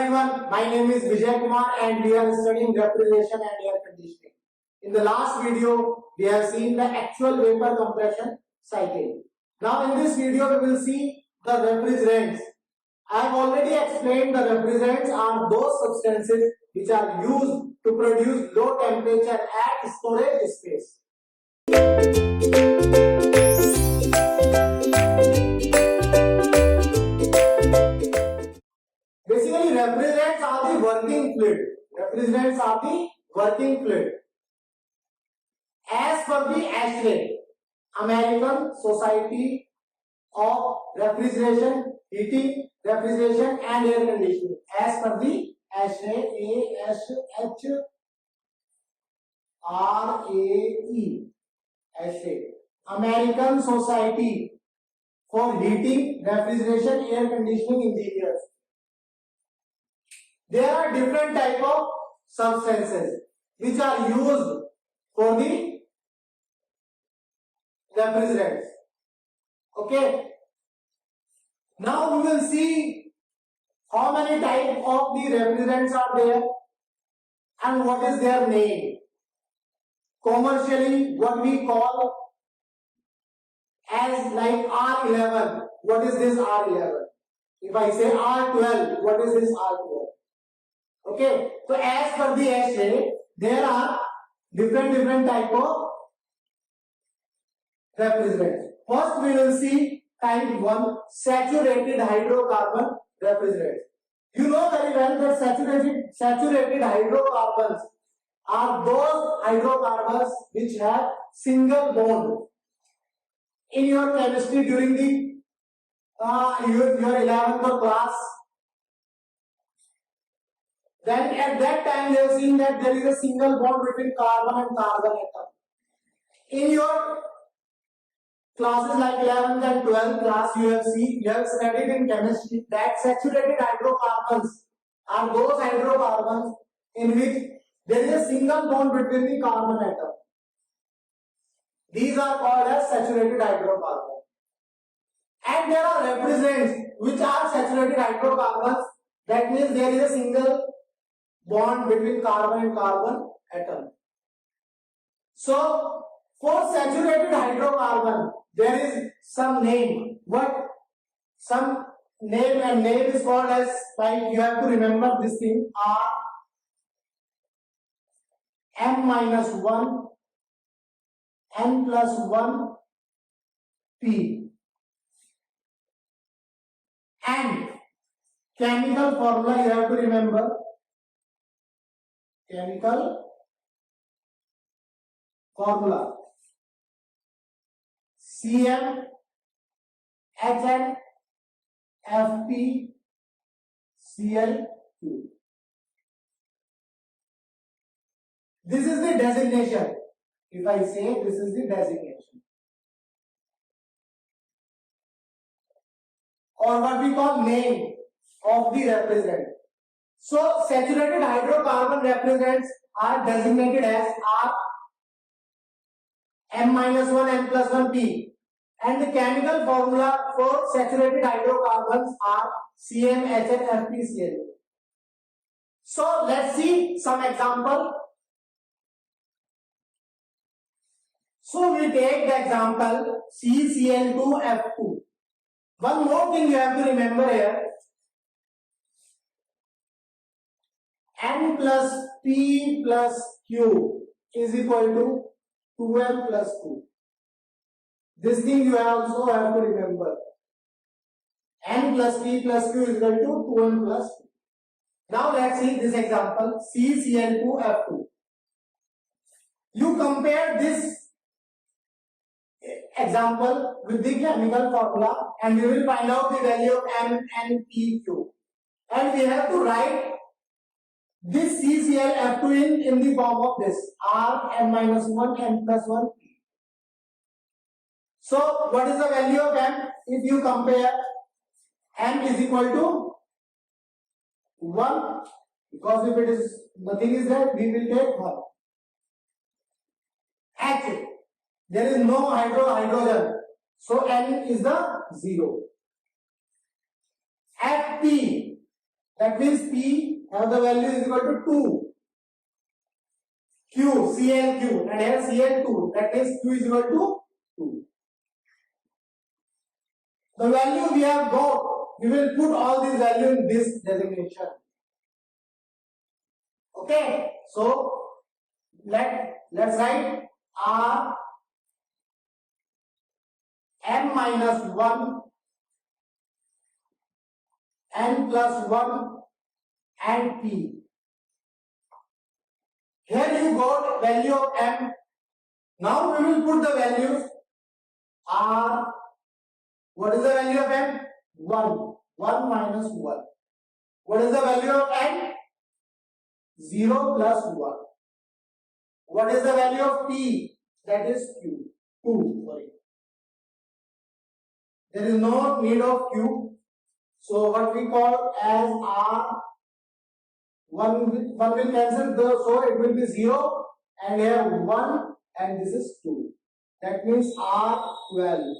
everyone, my name is Vijay Kumar and we are studying refrigeration and air conditioning. In the last video, we have seen the actual vapor compression cycle. Now in this video, we will see the refrigerants. I have already explained the refrigerants are those substances which are used to produce low temperature at storage space. Basically, refrigerants are the working fluid. Refrigerants are the working fluid. As per the ASHRAE, American Society of Refrigeration, Heating, Refrigeration and Air Conditioning. As per the ASHRAE, ASHRAE, American Society for Heating, Refrigeration, Air Conditioning Engineers. There are different type of substances which are used for the refrigerants. Okay. Now we will see how many types of the refrigerants are there and what is their name. Commercially, what we call as like R11. What is this R11? If I say R12, what is this R12? Okay, so as per the ASHRAE, there are different type of refrigerants. First, we will see type 1, saturated hydrocarbon refrigerants. You know very well that saturated hydrocarbons are those hydrocarbons which have single bond. In your chemistry during the your 11th class, then at that time you have seen that there is a single bond between carbon and carbon atom. In your classes like 11th and 12th class, you have studied in chemistry that saturated hydrocarbons are those hydrocarbons in which there is a single bond between the carbon atom. These are called as saturated hydrocarbons. And there are refrigerants which are saturated hydrocarbons. That means there is a single bond between carbon and carbon atom. So for saturated hydrocarbon, there is some name. Some name, and name is called as, like you have to remember this thing, R M-1 N+1 P. And chemical formula you have to remember. Chemical formula CM HN FP Cl2. This is the designation. If I say this is the designation, or what we call name of the refrigerant. So saturated hydrocarbon refrigerants are designated as R M-1 N+1 P, and the chemical formula for saturated hydrocarbons are CmHnFpCl. So let's see some example. So we take the example CCl2F2. One more thing you have to remember here. N plus P plus Q is equal to 2M plus 2. This thing you also have to remember. N plus P plus Q is equal to 2M plus 2. Now let's see this example CCl2F2. You compare this example with the chemical formula and you will find out the value of M and P, Q. And we have to write this CClF2 in the form of this R M-1 N+1 P. So what is the value of M? If you compare, M is equal to 1, because if it is nothing is there, we will take 1. H, there is no hydrogen, so N is the 0. Fp, That means P have the value is equal to 2. Q, ClQ, and here Cl2. That means Q is equal to 2. The value we have got, we will put all these value in this designation. Okay, so let's write R m minus 1 n plus 1 and P. Here you got value of m. Now we will put the values R. What is the value of m? 1. 1 minus 1. What is the value of n? 0 plus 1. What is the value of P? That is Q. 2. Sorry. There is no need of Q. So what we call as R, 1 will cancel, so it will be 0, and here 1, and this is 2. That means R12.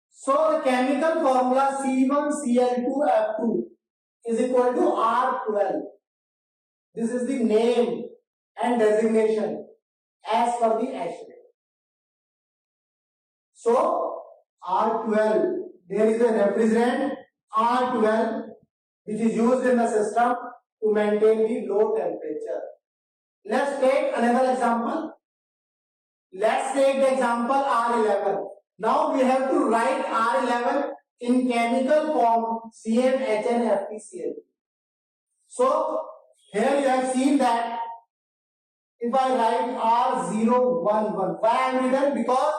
So the chemical formula C1Cl2F2 is equal to R12. This is the name and designation as per the H rate. So R12, there is a refrigerant R12 which is used in the system to maintain the low temperature. Let's take another example. Let's take the example R11. Now we have to write R11 in chemical form CnHnFeCl. So here you have seen that if I write R011, why I am written? Because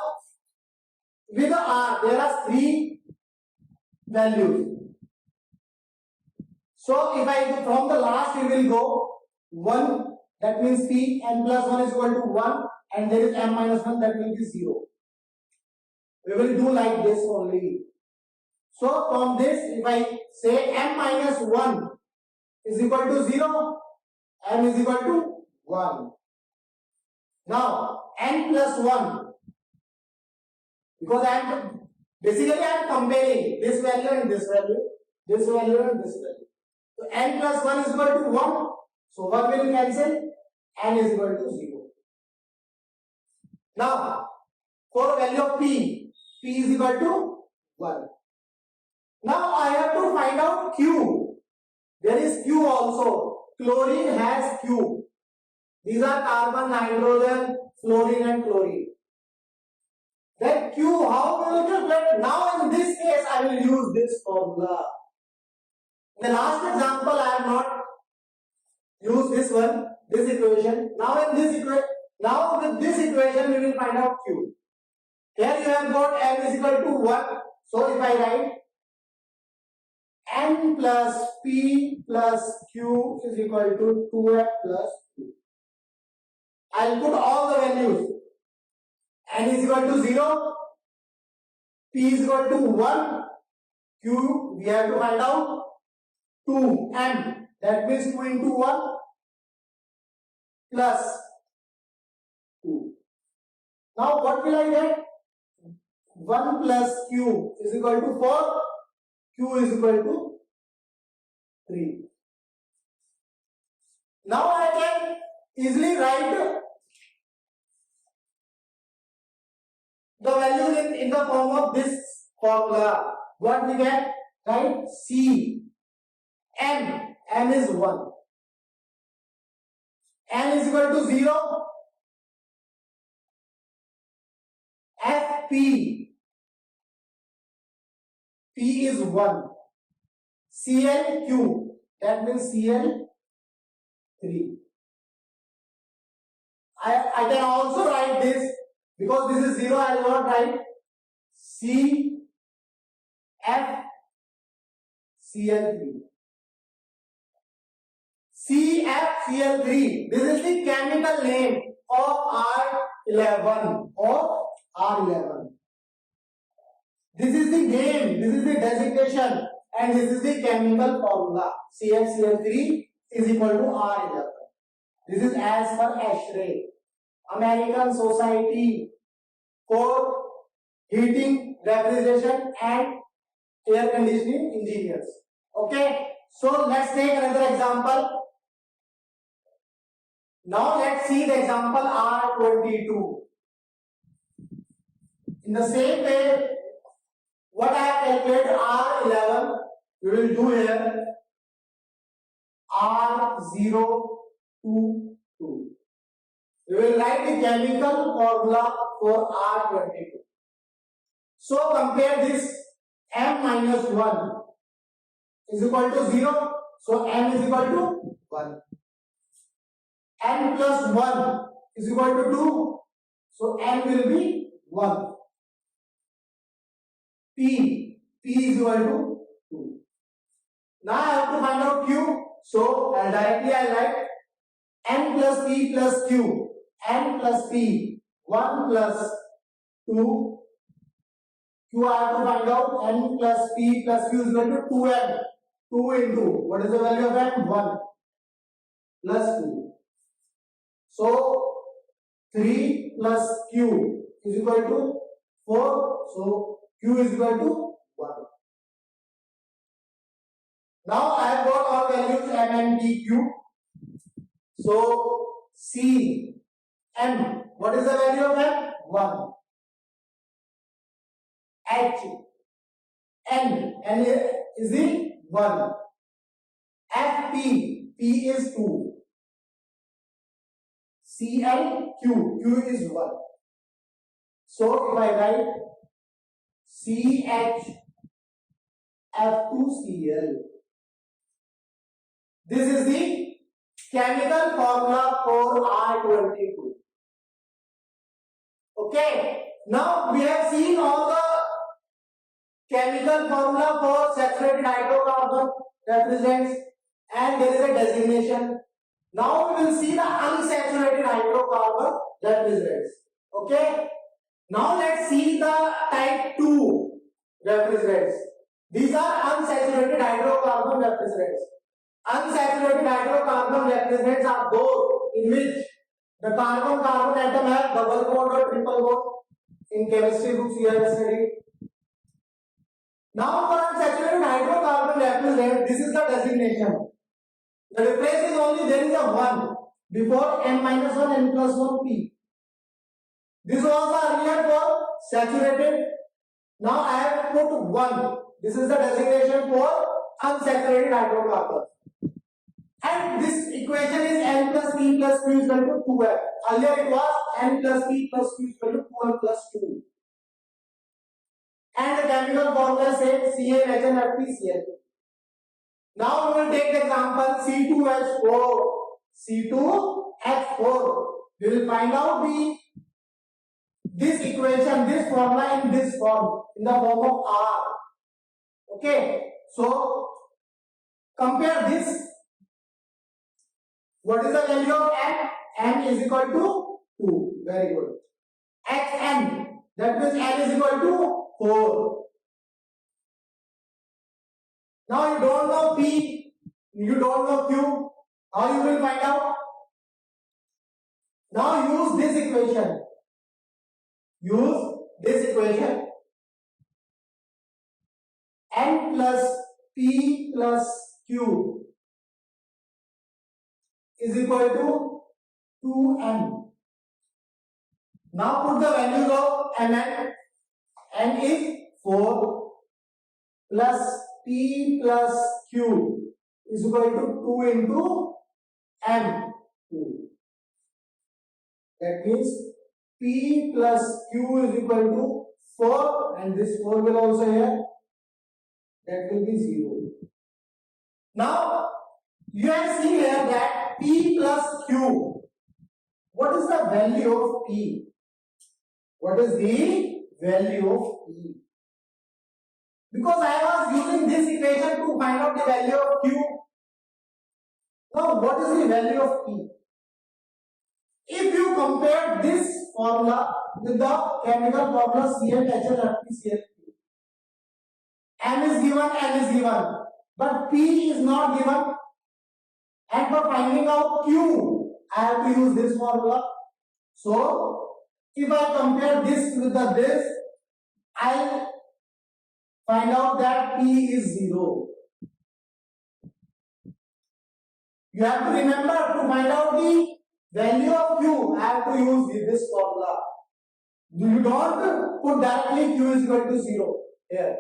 with the R there are 3 values. So if I from the last we will go 1, that means P, n plus 1 is equal to 1, and there is m minus 1, that will be 0. We will do like this only. So from this, if I say m minus 1 is equal to 0, m is equal to 1. Now n plus 1, because I am comparing this value and this value, this value and this value. So n plus 1 is equal to 1. So 1 will cancel, n is equal to 0. Now for value of P, P is equal to 1. Now I have to find out Q. There is Q also. Chlorine has Q. These are carbon, nitrogen, fluorine and chlorine. Then Q, how will you calculate? Now in this case I will use this formula. In the last example I have not used this one, this equation. Now in this equation, now with this equation we will find out Q. Here you have got m is equal to 1. So if I write n plus P plus Q is equal to 2f plus 2. I will put all the values. N is equal to 0, P is equal to 1, Q we have to find out 2, M, that means 2 into 1 plus 2. Now what will I get? 1 plus Q is equal to 4, Q is equal to 3. Now I can easily write the value in the form of this formula. What we get? Right? C. M. M is 1. N is equal to 0. F. P. P is 1. Cl. Q. That means Cl 3. I can also write this. Because this is 0, I will not write C F Cl3. CFCl3. This is the chemical name of R11. This is the name, this is the designation, and this is the chemical formula. CFCl3 is equal to R11. This is as per ASHRAE, American Society for Heating, Refrigeration and Air Conditioning Engineers. Okay, so let's take another example. Now let's see the example R22. In the same way, what I have calculated R11, we will do here R022. We will write the chemical formula for R22. So compare this, M minus 1 is equal to 0. So M is equal to 1. N plus 1 is equal to 2. So N will be 1. P is equal to 2. Now I have to find out Q. So directly I write N plus P plus Q. N plus P, 1 plus 2. Q I have to find out. N plus P plus Q is equal to 2M. 2 into, what is the value of M? 1 plus 2. So 3 plus Q is equal to 4. So Q is equal to 1. Now I have got all values M and P, Q. So C, M, what is the value of M? 1. H, N is the 1. F, P is 2. C and Q is 1. So if I write CHF2Cl, this is the chemical formula for R22. Okay, now we have seen all the chemical formula for saturated hydrocarbon refrigerants, and there is a designation. Now we will see the unsaturated hydrocarbon refrigerants. Okay, now let's see the type 2 refrigerants. These are unsaturated hydrocarbon refrigerants. Unsaturated hydrocarbon refrigerants are those in which the carbon-carbon atom have double bond or triple bond. In chemistry books you have studied. Now for unsaturated hydrocarbon refrigerant, this is the designation. The difference is only there is a 1 before M minus 1 N plus 1 P. This was the earlier for saturated. Now I have put 1. This is the designation for unsaturated hydrocarbon. And this equation is N plus P plus Q is equal to 2M. Earlier it was N plus P plus Q is equal to 2M plus 2. And the chemical formula says CaHNFPCl. Now we will take the example C2H4. C2H4. We will find out this equation, this formula in this form, in the form of R. Okay. So compare this. What is the value of M? M is equal to 2. Very good. Xn. That means N is equal to 4. Now you don't know P, you don't know Q. How you will find out? Now use this equation. Use this equation. N plus P plus Q is equal to 2N. Now put the values of Mn. N is 4 plus P plus Q is equal to 2 into M. 2. That means P plus Q is equal to 4, and this 4 will also here. That will be 0. Now you have seen here that P plus Q. What is the value of P? What is the value of P? Because I was using this equation to find out the value of Q. Now what is the value of P? If you compare this formula with the chemical formula CHHNFPCl, M is given, N is given, but P is not given. And for finding out Q, I have to use this formula. So if I compare this with this, I'll find out that P is 0. You have to remember to find out the value of Q. I have to use this formula. You don't put directly Q is equal to 0 here.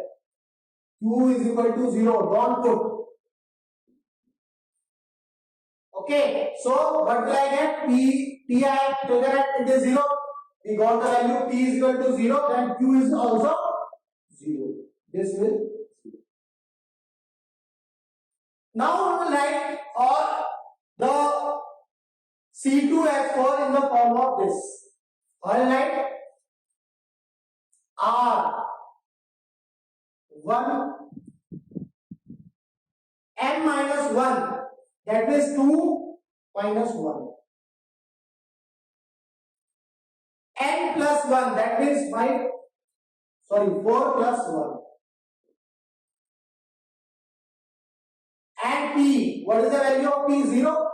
Q is equal to 0. Don't put. Okay. So what will I get? P I have taken it is 0. We got the value P is equal to 0. Then Q is also 0. This will 0. Now we will write all the C2H4 in the form of this. I will write R1 M minus 1, that is 2 minus 1. N plus 1, that means 4 plus 1. And P, what is the value of P? 0.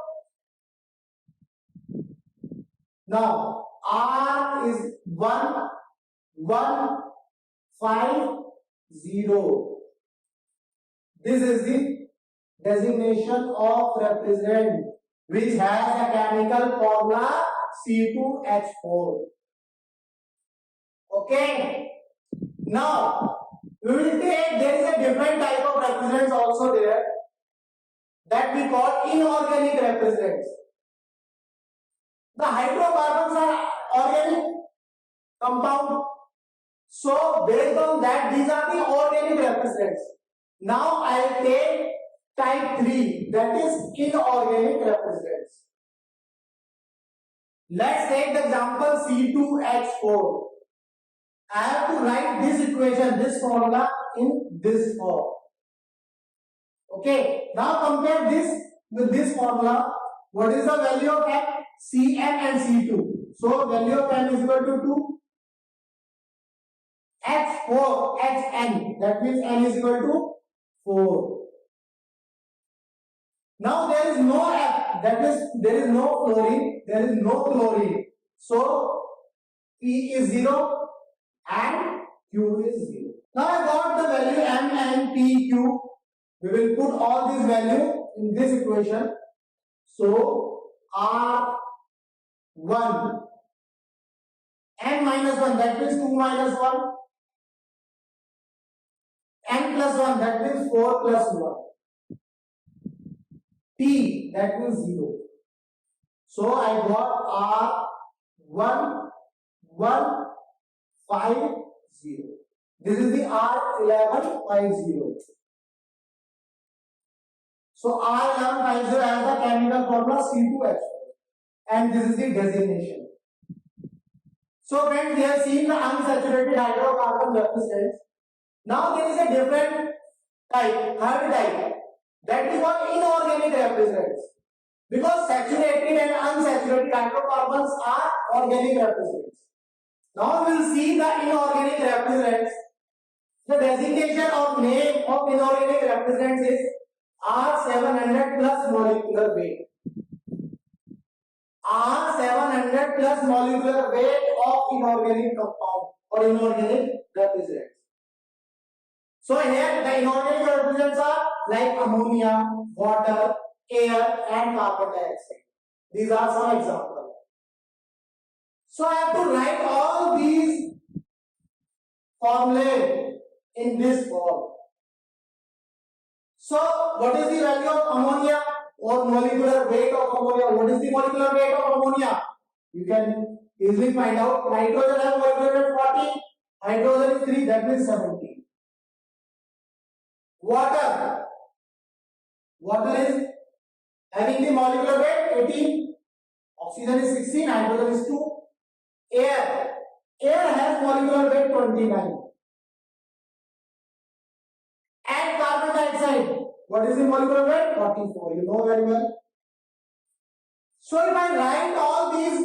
Now, R is 1, 1, 5, 0. This is the designation of refrigerant, which has a chemical formula C2H4. Okay. Now, we will take, there is a different type of refrigerants also there that we call inorganic refrigerants. The hydrocarbons are organic compound. So, based on that, these are the organic refrigerants. Now, I will take type 3, that is inorganic refrigerants. Let's take the example C2H4. I have to write this equation, this formula in this form. Okay, now compare this with this formula. What is the value of M? Cn and C2. So, value of M is equal to 2. H4, Hn, that means N is equal to 4. Now there is no F, that is there is no fluorine, there is no chlorine. So P is 0 and Q is 0. Now I got the value M and P, Q. We will put all these values in this equation. So R1 N minus 1, that means 2 minus 1. N plus 1, that means 4 plus 1. P, that means 0. So I got R1, 1, 5, 0. This is the R11, 5, 0. So R11, 5, 0 has the chemical formula C2H4. And this is the designation. So friends, we have seen the unsaturated hydrocarbon refrigerants. Now there is a different type, third type, that we call inorganic refrigerants. Because saturated and unsaturated hydrocarbons are organic refrigerants. Now we will see the inorganic refrigerants. The designation or name of inorganic refrigerants is R700 plus molecular weight. R700 plus molecular weight of inorganic compound or inorganic refrigerants. So here the inorganic refrigerants are like ammonia, water, air and carbon dioxide. These are some examples. So I have to write all these formulae in this form. So what is the value of ammonia or molecular weight of ammonia? What is the molecular weight of ammonia? You can easily find out. Nitrogen has molecular weight 40, hydrogen is 3, that means 70. Water is having the molecular weight 18, oxygen is 16, hydrogen is 2. Air has molecular weight 29. And carbon dioxide, what is the molecular weight? 44. You know very well. So if I write all these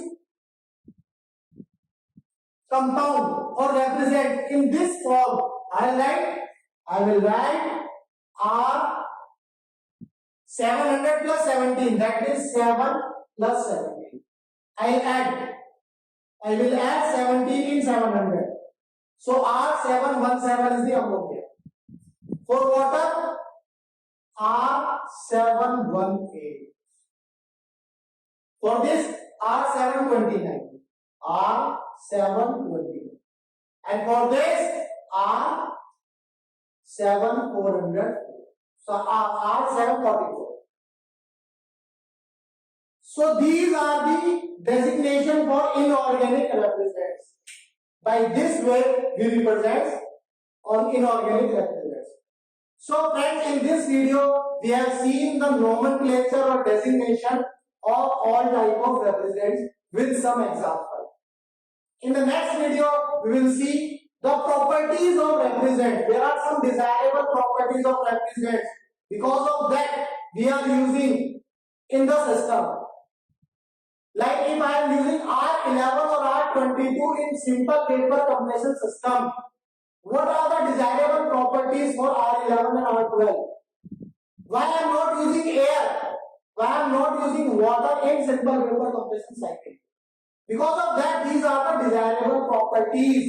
compound or represent in this form, I will write R 700 plus 17, that is 7 plus 17. I will add 17 in 700. So R717 is the ammonia. For water, R718. For this R729. R729. And for this R7400. So R744. So these are the designation for inorganic refrigerants. By this way we represent on inorganic refrigerants. So friends, in this video we have seen the nomenclature or designation of all type of refrigerants with some example. In the next video we will see the properties of refrigerant. There are some desirable properties of refrigerants. Because of that we are using in the system. Like if I am using R11 or R22 in simple vapor compression system, what are the desirable properties for R11 and R12? Why I am not using air? Why I am not using water in simple vapor compression cycle? Because of that, these are the desirable properties.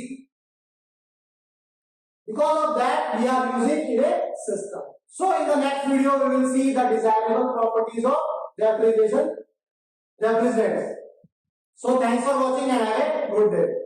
Because of that, we are using in a system. So in the next video, we will see the desirable properties of refrigerants. So thanks for watching and have a good day.